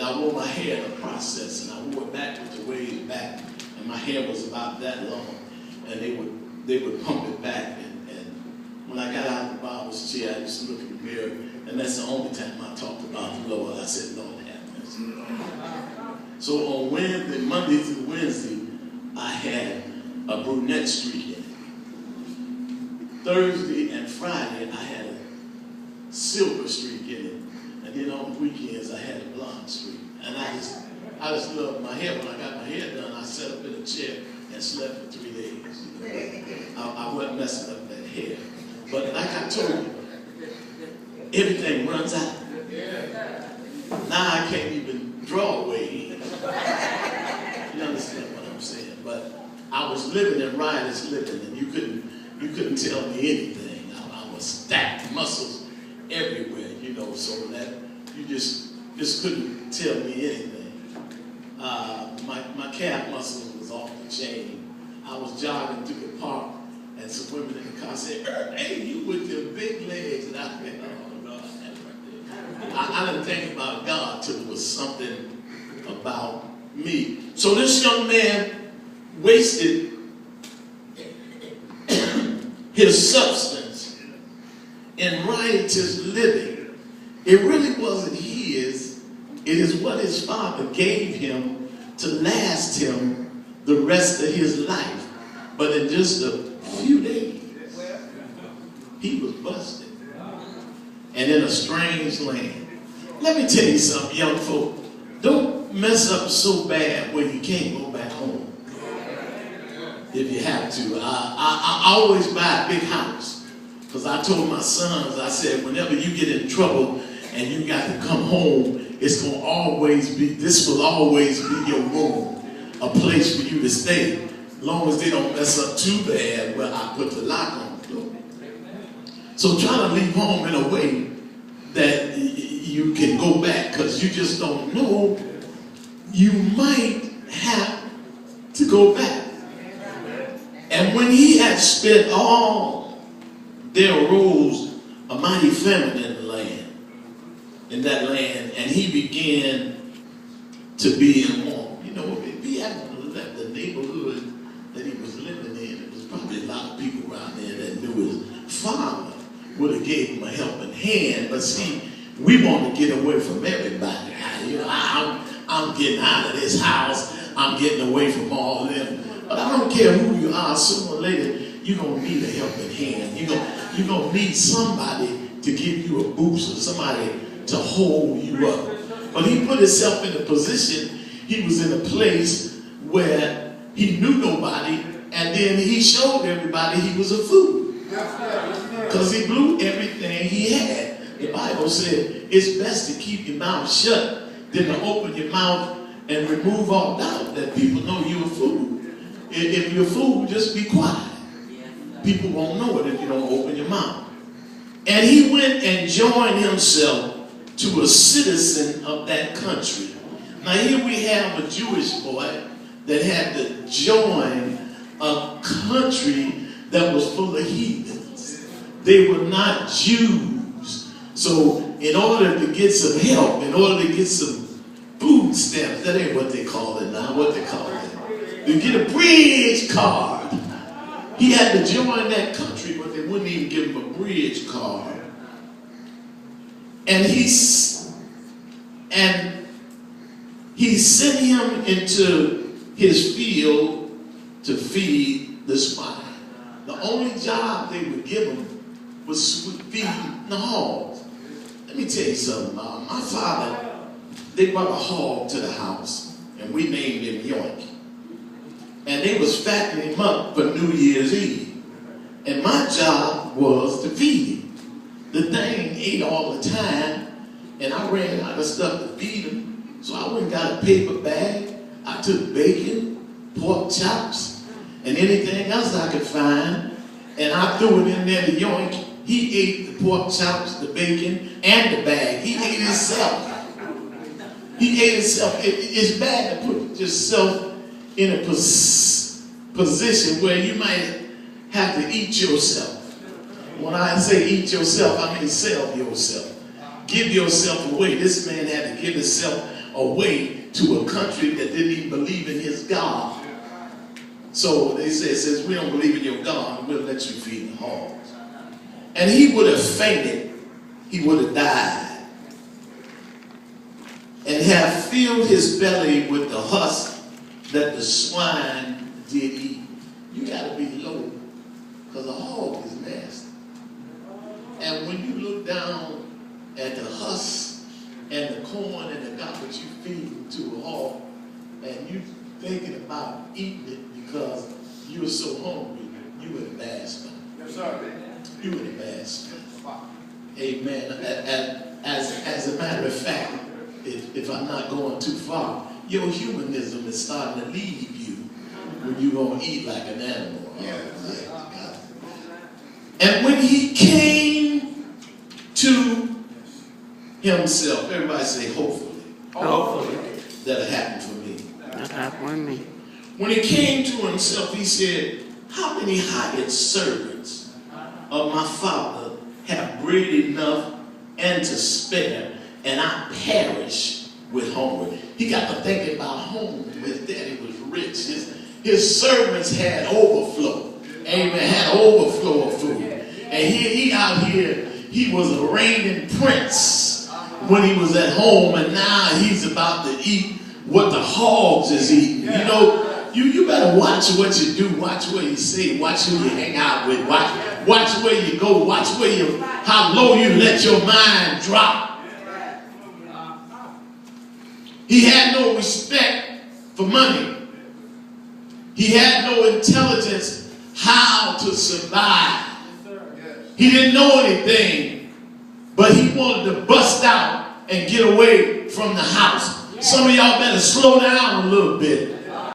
I wore my hair in the process, and I wore it back with the waves back, and my hair was about that long, and they would pump it back, and when I got out of the barber's chair, I used to look in the mirror, and that's the only time I talked about the Lord. I said, Lord have mercy. So on Wednesday, Monday through Wednesday, I had a brunette streak in it. Thursday and Friday, I had a silver streak in it. And then on the weekends, I had a blonde streak. And I just loved my hair. When I got my hair done, I sat up in a chair and slept for 3 days. I wasn't messing up that hair. But like I told you, everything runs out. Now I can't even draw away. You understand what I'm saying? But I was living in riotous living, and you couldn't tell me anything. I was stacked muscles everywhere, so that you just couldn't tell me anything. My calf muscle was off the chain. I was jogging through the park, and some women in the car said, "Hey, you with your big legs." And I said, "Oh, God, that's right there." I didn't think about God till it was something about me. So this young man wasted his substance in riotous living. It really wasn't his. It is what his father gave him to last him the rest of his life. But in just a few days, he was busted and in a strange land. Let me tell you something, young folk. Don't mess up so bad where you can't go back home. If you have to. I always buy a big house. Because I told my sons, I said, whenever you get in trouble and you got to come home, this will always be your room, a place for you to stay. As long as they don't mess up too bad, well, I put the lock on the door. So try to leave home in a way that you can go back, because you just don't know. You might have to go back. And when he had spent all, there arose a mighty famine in that land, and he began to be in want. If he hadn't left the neighborhood that he was living in, there was probably a lot of people around there that knew his father would have gave him a helping hand. But see, we want to get away from everybody. I'm getting out of this house. I'm getting away from all of them. But I don't care who you are, sooner or later, you're going to need a helping hand. You're going to need somebody to give you a boost, or somebody to hold you up. But he put himself in a position, he was in a place where he knew nobody, and then he showed everybody he was a fool. Because he blew everything he had. The Bible said it's best to keep your mouth shut than to open your mouth and remove all doubt that people know you're a fool. If you're a fool, just be quiet. People won't know it if you don't open your mouth. And he went and joined himself to a citizen of that country. Now here we have a Jewish boy that had to join a country that was full of heathens. They were not Jews. So in order to get some help, in order to get some food stamps, that ain't what they call it now, what they call it. To get a bridge card. He had to join that country, but they wouldn't even give him a bridge card. And he sent him into his field to feed the swine. The only job they would give him was feeding the hogs. Let me tell you something. My father, they brought a hog to the house, and we named him Yoink. And they was fattening him up for New Year's Eve. And my job was to feed him. The thing ate all the time, and I ran out of stuff to feed him. So I went and got a paper bag. I took bacon, pork chops, and anything else I could find, and I threw it in there to Yoink. He ate the pork chops, the bacon, and the bag. He ate himself. He ate himself. It's bad to put yourself in a position where you might have to eat yourself. When I say eat yourself, I mean sell yourself. Give yourself away. This man had to give himself away to a country that didn't even believe in his God. So they says, we don't believe in your God, we'll let you feed the hogs. And he would have fainted, he would have died, and have filled his belly with the husk that the swine did eat. You got to be low, because a hog is nasty. And when you look down at the husk and the corn and the garbage you feed to a hog, and you thinking about eating it because you were so hungry, you in a bad spot. Yes, sir. You in a bad spot. Amen. And as a matter of fact, if I'm not going too far, your humanism is starting to leave you when you're going to eat like an animal. And when he came to himself, everybody say hopefully. Hopefully. That'll happen for me. That'll happen for me. When he came to himself, he said, how many hired servants of my father have bread enough and to spare, and I perish with hunger? He got to thinking about home. His daddy was rich. His servants had overflow. Amen. Had overflow of food. And he out here, he was a reigning prince when he was at home, and now he's about to eat what the hogs is eating. You know, you better watch what you do, watch what you say, watch who you hang out with, watch where you go, watch how low you let your mind drop. He had no respect for money. He had no intelligence how to survive. He didn't know anything, but he wanted to bust out and get away from the house. Some of y'all better slow down a little bit.